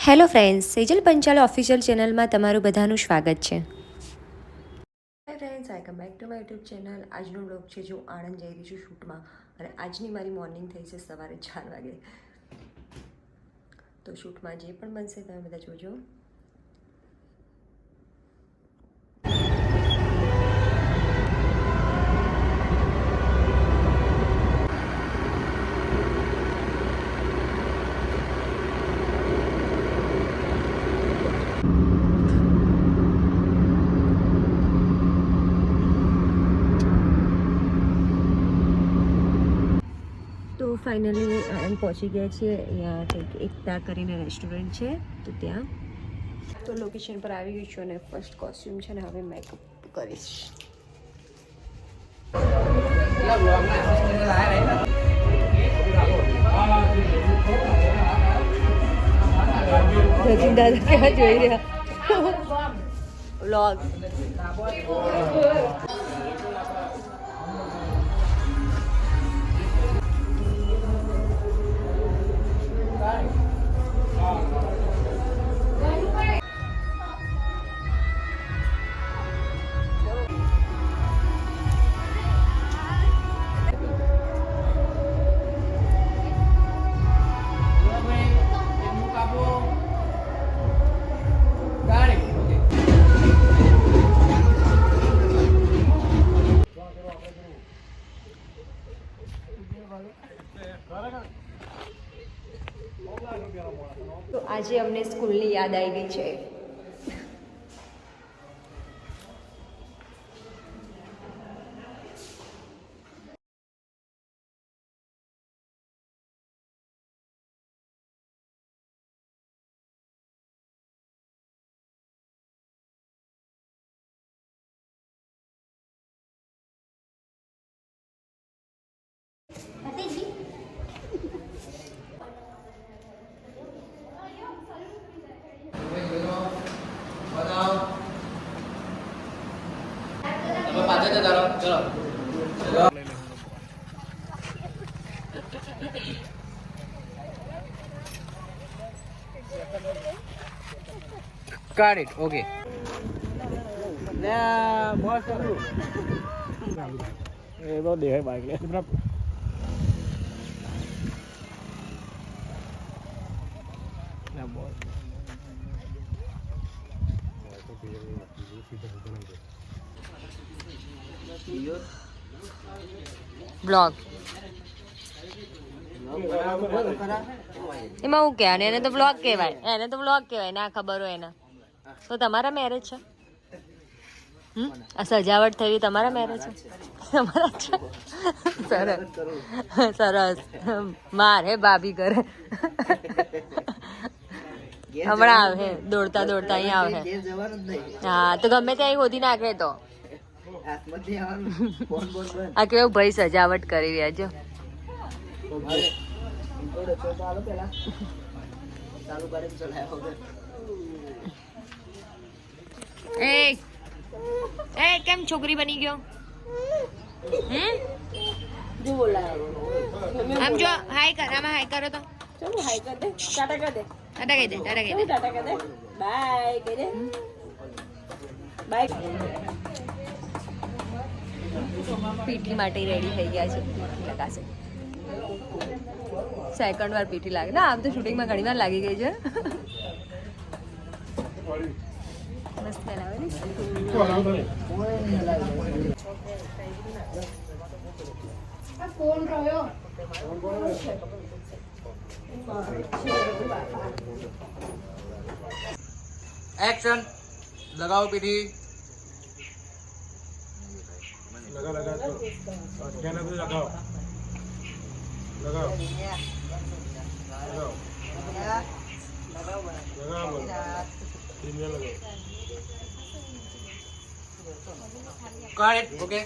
Hello friends, Sejal Panchal official ચેનલમાં તમારું બધાનું સ્વાગત છે. Hi friends, welcome back to my YouTube channel. આજનો બ્લોગ છે જો આણંદ જઈ રહી છું શૂટમાં, અને આજની મારી મોર્નિંગ થઈ છે સવારે 4 વાગે. તો શૂટમાં જે પણ બનશે તમે બધા જોજો. તો ફાઇનલી આણંદ પહોંચી ગયા છીએ. અહીંયા કંઈક એકતા કરીને રેસ્ટોરન્ટ છે, તો ત્યાં તો લોકેશન પર આવી ગઈ છું અને ફર્સ્ટ કોસ્ટ્યુમ છે ને હવે મેકઅપ કરીશ. સચિન દાદા ક્યાં જોઈ રહ્યા વ્લોગ. તો આજે અમને સ્કૂલની યાદ આવી ગઈ છે. Got it. Okay. Nó để hai bài lên lắp. Blog એમાં હું કહેવાય, એને તો બ્લોગ કહેવાય, એને તો બ્લોગ કહેવાય, ના ખબર હોય એને તો. તમારા મેરેજ છે? આ સજાવટ થઈ તમારા મેરેજ છે? તમારા છે? સરસ સરસ. મારે ભાભી કરે હમણાં આવે, દોડતા દોડતા અહીંયા આવે. હા તો ગમે ત્યાં હોધી નાખે તો. આ કેવું ભાઈ સજાવટ કરી રહ્યા છો. એ કેમ છોકરી બની ગયો? આમ જો હાય કર, આમાં હાય કરો તો. હાય કર દે, ટાટા કર દે, ટાટા કહી દે, ટાટા કહી દે, ટાટા કર દે, બાય કહી દે, બાય. પીઠી માટે રેડી થઈ ગયા છે. લગાશે સેકન્ડ વાર પીઠી લાગે ના, આમ તો શૂટિંગમાં ઘણી વાર લાગી ગઈ છે. મસ્ત બનાવે ને. કોણ રહ્યો? Action. लगाओ पीठी. लगा लगा तो कहना तो लगाओ लगाओ लगाओ लगाओ तीन में लगाओ. Got it. Okay.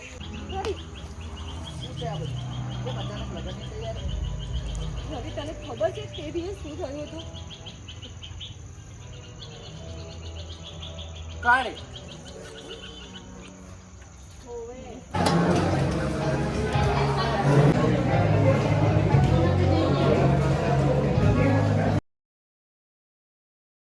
તને ખબર છે તે દિવસ શું થયું હતું? Got it.